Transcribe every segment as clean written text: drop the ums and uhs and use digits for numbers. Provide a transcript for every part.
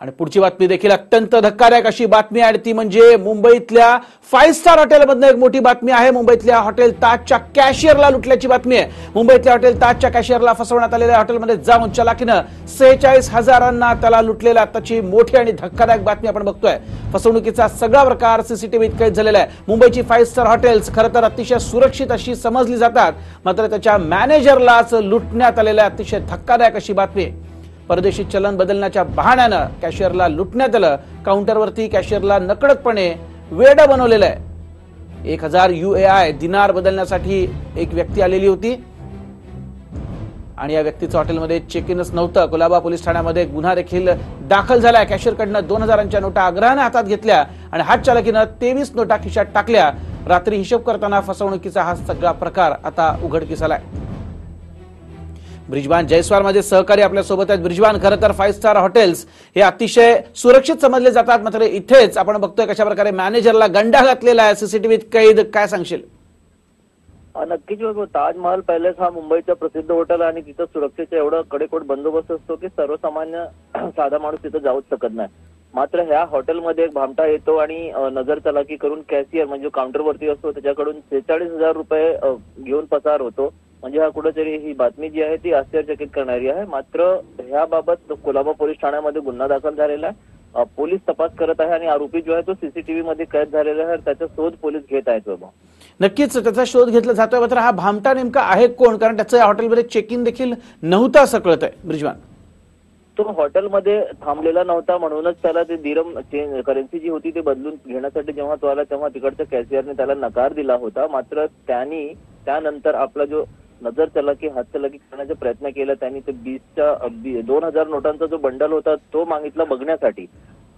आणि पुढची बातमी देखील अत्यंत धक्कादायक अशी बातमी आहे, ती म्हणजे मुंबईतल्या 5 स्टार हॉटेलमधून एक मोठी बातमी आहे। मुंबईतल्या हॉटेल ताजच्या कॅशियरला लुटल्याची बातमी आहे। मुंबईतल्या हॉटेल ताजच्या कॅशियरला फसवण्यात आलेल्या हॉटेलमध्ये जाऊन चलाकीनं 46,000 त्याला लुटलेल्या आताची मोठी आणि धक्कादायक बातमी आपण बघतोय। फसवणुकीचा सगळा प्रकार सीसीटीव्हीत कैद झालेला आहे। मुंबईची 5 स्टार हॉटेल्स खरं तर अतिशय सुरक्षित अशी समजली जातात, मात्र त्याच्या मॅनेजरलाच लुटण्यात आलेल्या अतिशय धक्कादायक अशी बातमी आहे। परदेशी चलन बदलण्याच्या बहाण्यानं कॅशियरला लुटण्यात आलं। काउंटरवरती कॅशियरला नकळतपणे वेड बनवलेलं आहे। 1000 UAI दिनार बदलण्यासाठी एक व्यक्ती आलेली होती आणि या व्यक्तीचं हॉटेलमध्ये चेक इनच नव्हतं। कुलाबा पोलीस ठाण्यामध्ये गुन्हा देखील दाखल झालाय। कॅशियरकडनं 2000च्या नोटा आग्रहाने हातात घेतल्या आणि हात चालकीनं 23 नोटा खिशात टाकल्या। रात्री हिशोब करताना फसवणुकीचा हा सगळा प्रकार आता उघडकीस आलाय। ब्रिजवान जयस्वाल माझे सहकारी आपल्या सोबत आहेत। ब्रिजवान, खरं तर 5 स्टार हॉटेल्स हे अतिशय सुरक्षित समजले जातात, मात्र इथेच आपण बघतोय कशा प्रकारे मॅनेजरला गंडा घातलेला आहे, सीसीटीव्हीत कैद। काय सांगशील? नक्कीच ताजमहल पॅलेस हा मुंबईचा प्रसिद्ध हॉटेल आणि तिथं सुरक्षेचा एवढा कडेकोट बंदोबस्त असतो की सर्वसामान्य साधा माणूस तिथं जाऊच शकत नाही। मात्र ह्या हॉटेलमध्ये एक भामटा येतो आणि नजर चलाकी करून कॅशियर म्हणजे काउंटरवरती असतो त्याच्याकडून 46,000 रुपये घेऊन पसार होतो। म्हणजे हा कुठेतरी ही बातमी जी आहे ती आश्चर्यचकित करणारी आहे। मात्र ह्याबाबत कुलाबा पोलीस ठाण्यामध्ये गुन्हा दाखल झालेला आहे। पोलीस तपास करत आहे आणि आरोपी जो आहे तो सीसीटीव्ही मध्ये कैद झालेला आहे। त्याचा शोध पोलीस घेत आहेत बाबा। नक्कीच त्याचा शोध घेतला जातोय, मात्र हा भामटा नेमका आहे कोण? कारण त्याचं या हॉटेलमध्ये चेक इन देखील नव्हतं असं कळतंय। ब्रिजवान, तो हॉटेलमध्ये थांबलेला नव्हता म्हणूनच त्याला ते दिरम करन्सी जी होती ते बदलून घेण्यासाठी जेव्हा तो आला तेव्हा तिकडच्या कॅशियरने त्याला नकार दिला होता। मात्र त्यानंतर आपला जो नजर चलाकी हात चलाकी करण्याचा प्रयत्न केला त्यांनी। ते 2000 नोटांचा जो बंडल होता तो मागितला बघण्यासाठी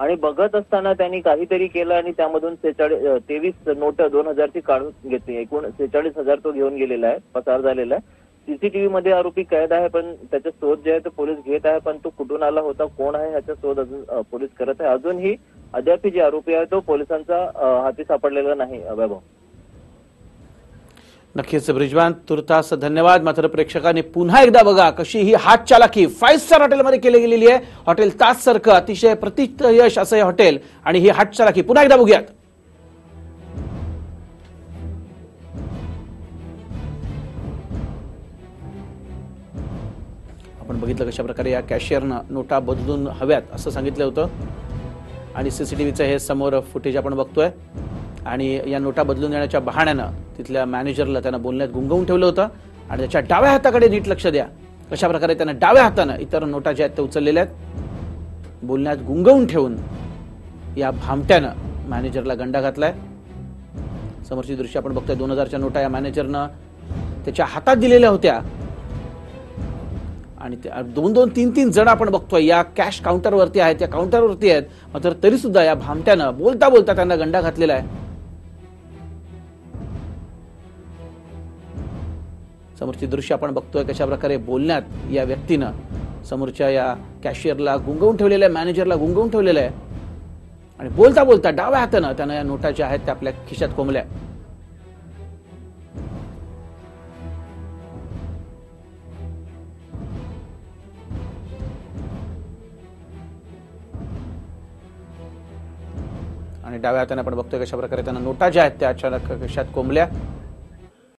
आणि बघत असताना त्यांनी काहीतरी केलं आणि त्यामधून 23 नोट 2000ची काढून घेतली। एकूण 46,000 तो घेऊन गेलेला आहे, पसार झालेला आहे। सीसीटीव्ही मध्ये आरोपी कैद आहे, पण त्याचा शोध जे आहे तो पोलीस घेत आहे। पण तो कुठून आला होता, कोण आहे ह्याचा शोध अजून पोलीस करत आहे। अजूनही अद्याप जे आरोपी आहे तो पोलिसांचा हाती सापडलेला नाही। वैभव, नक्कीच ब्रिजवान, तुर्तास धन्यवाद। मात्र प्रेक्षकांनी पुन्हा एकदा बघा कशी ही हात चालाकी 5 स्टार हॉटेलमध्ये केली गेलेली आहे। हॉटेल ताज सारखं अतिशय प्रतिष्ठित असं हे हॉटेल आणि ही हात चालाकी पुन्हा एकदा बघूयात। आपण बघितलं कशा प्रकारे या कॅशियरनं नोटा बदलून हव्यात असं सांगितलं होतं आणि सीसीटीव्हीचं हे समोर फुटेज आपण बघतोय आणि या नोटा बदलून देण्याच्या बहाण्यानं तिथल्या मॅनेजरला त्यानं बोलण्यात गुंगवून ठेवलं होतं आणि त्याच्या डाव्या हाताकडे नीट लक्ष द्या कशा प्रकारे त्यानं डाव्या हातानं इतर नोटा ज्या आहेत त्या उचललेल्या आहेत। बोलण्यात गुंगवून ठेवून या भामट्यानं मॅनेजरला गंडा घातलाय। समोरची दृश्य आपण बघतोय। 2000च्या नोटा या मॅनेजरनं त्याच्या हातात दिलेल्या होत्या आणि 2-2, 3-3 जण आपण बघतोय या कॅश काउंटरवरती आहेत, त्या काउंटरवरती आहेत, मात्र तरी सुद्धा या भामट्यानं बोलता बोलता त्यांना गंडा घातलेला आहे। समोरची दृश्य आपण बघतोय कशा प्रकारे बोलण्यात या व्यक्तीनं समोरच्या या कॅशियरला गुंगवून ठेवलेलं आहे, मॅनेजरला गुंगवून ठेवलेलं आहे आणि बोलता बोलता डाव्या हातानं त्यानं या नोटा ज्या आहेत त्या आपल्या खिशात कोंबल्या। आणि डाव्या हाताने आपण बघतोय कशा प्रकारे त्यांना नोटा ज्या आहेत त्या अचानक खिशात कोंबल्या।